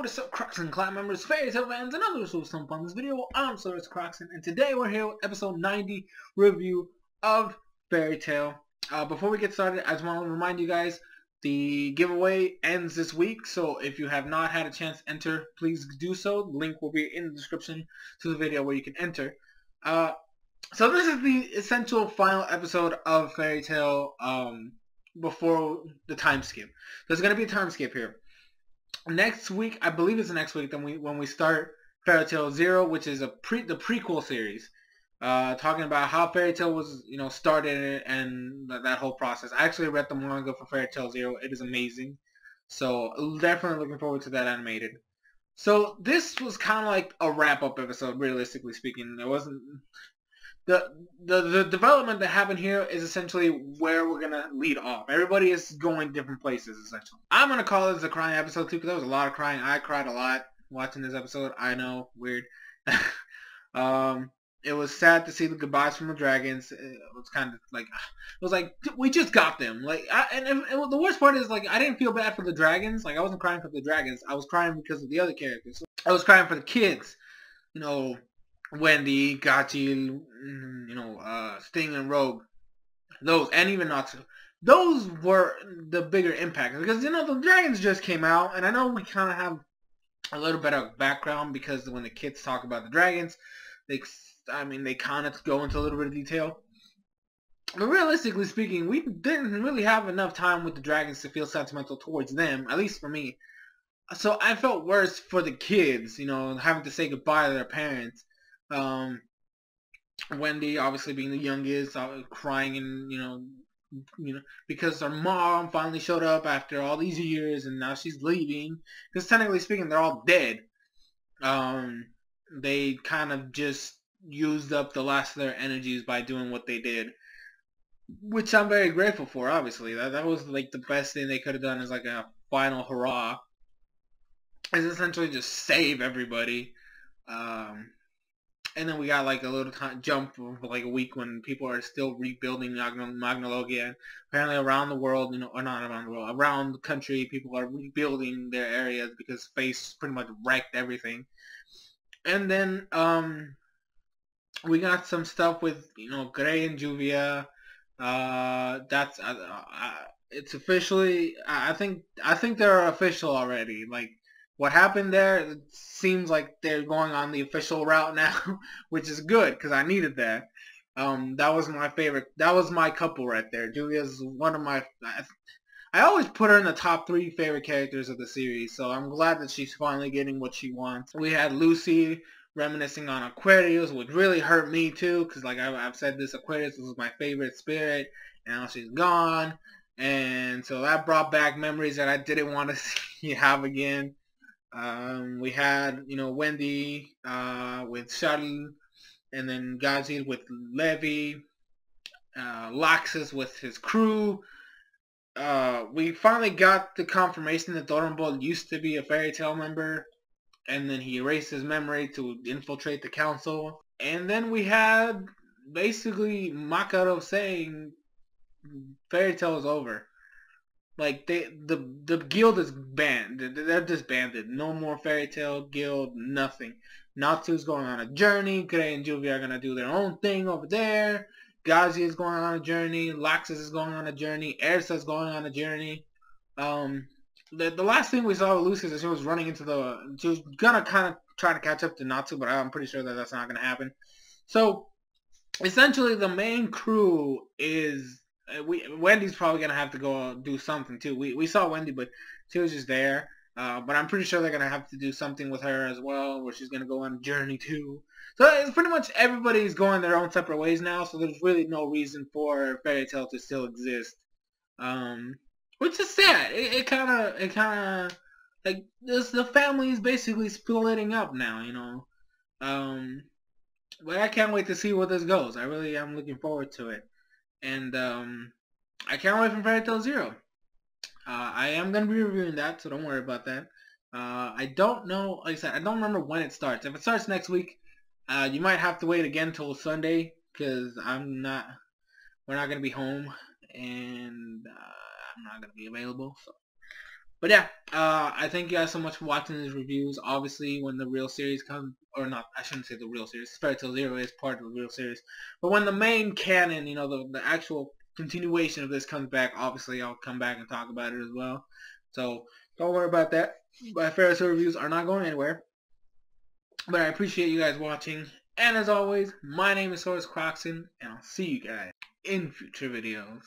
what is up, Crockxen clan members, fairy tale fans, and others who have some fun in this video. I'm SoresanCrockxen, and today we're here with episode 90 review of Fairy Tail. Before we get started, I just want to remind you guys, the giveaway ends this week, so if you have not had a chance to enter, please do so. The link will be in the description to the video where you can enter. So this is the essential final episode of Fairy Tail before the time skip. There's going to be a time skip here. Next week, I believe it's next week, when we start Fairy Tail Zero, which is the prequel series, talking about how Fairy Tail was, started and that whole process. I actually read the manga for Fairy Tail Zero. It is amazing, so definitely looking forward to that animated. So this was kind of like a wrap-up episode, realistically speaking. It wasn't the development that happened here is essentially where we're gonna lead off. Everybody is going different places, essentially. I'm gonna call this a crying episode too, because there was a lot of crying. I cried a lot watching this episode. I know, weird. It was sad to see the goodbyes from the dragons. It was kind of like, we just got them. The worst part is, I didn't feel bad for the dragons. I wasn't crying for the dragons. I was crying because of the other characters. I was crying for the kids. Wendy, Gachi, Sting and Rogue, those, and even Natsu. Those were the bigger impact, because the dragons just came out, and I know we kind of have a little bit of background, because when the kids talk about the dragons, they kind of go into a little bit of detail. But realistically speaking, we didn't really have enough time with the dragons to feel sentimental towards them, at least for me. So I felt worse for the kids, having to say goodbye to their parents. Wendy obviously being the youngest, crying and because her mom finally showed up after all these years, and now she's leaving, because technically speaking they're all dead. They kind of just used up the last of their energies by doing what they did, which I'm very grateful for. Obviously that was the best thing they could have done, is a final hurrah, is essentially just save everybody. And then we got a little jump of a week when people are still rebuilding Magnologia. Apparently around the world, or not around the world, around the country, people are rebuilding their areas because space pretty much wrecked everything. And then we got some stuff with Gray and Juvia. That's it's officially. I think they're official already. What happened there, it seems like they're going on the official route now, which is good, because I needed that. That was my favorite. That was my couple right there. Julia's one of my... I always put her in the top 3 favorite characters of the series, so I'm glad that she's finally getting what she wants. We had Lucy reminiscing on Aquarius, which really hurt me too, because I've said this, Aquarius was my favorite spirit, and now she's gone. And so that brought back memories that I didn't want to see have again. We had, Wendy with Shuttle, and then Gazi with Levi, Laxus with his crew. We finally got the confirmation that Dorenbold used to be a Fairy Tail member, and then he erased his memory to infiltrate the council. And then we had basically Makoto saying Fairy Tail is over. The guild is banned. They're disbanded. No more Fairy Tail guild, nothing. Natsu's going on a journey. Gray and Juvia are going to do their own thing over there. Gazi is going on a journey. Laxus is going on a journey. Ersa is going on a journey. The last thing we saw with Lucy is that she was running into she was going to kind of try to catch up to Natsu, but I'm pretty sure that that's not going to happen. So, essentially, the main crew is... Wendy's probably gonna have to go do something too. We saw Wendy, but she was just there. But I'm pretty sure they're gonna have to do something with her as well, where she's gonna go on a journey too. So it's pretty much everybody's going their own separate ways now. So there's really no reason for Fairy Tail to still exist, which is sad. It kind of the family is basically splitting up now. But I can't wait to see where this goes. I really am looking forward to it. And I can't wait for Fairy Tail Zero. I am going to be reviewing that, so don't worry about that. I don't know, like I said, I don't remember when it starts. If it starts next week, you might have to wait again till Sunday, because we're not going to be home, and I'm not going to be available. So But yeah, I thank you guys so much for watching these reviews. Obviously, when the real series comes, or not, I shouldn't say the real series. Fairy Tail Zero is part of the real series. But when the main canon, you know, the actual continuation of this comes back, obviously I'll come back and talk about it as well. So don't worry about that. My Fairy Tail reviews are not going anywhere. But I appreciate you guys watching. And as always, my name is SoresanCrockxen, and I'll see you guys in future videos.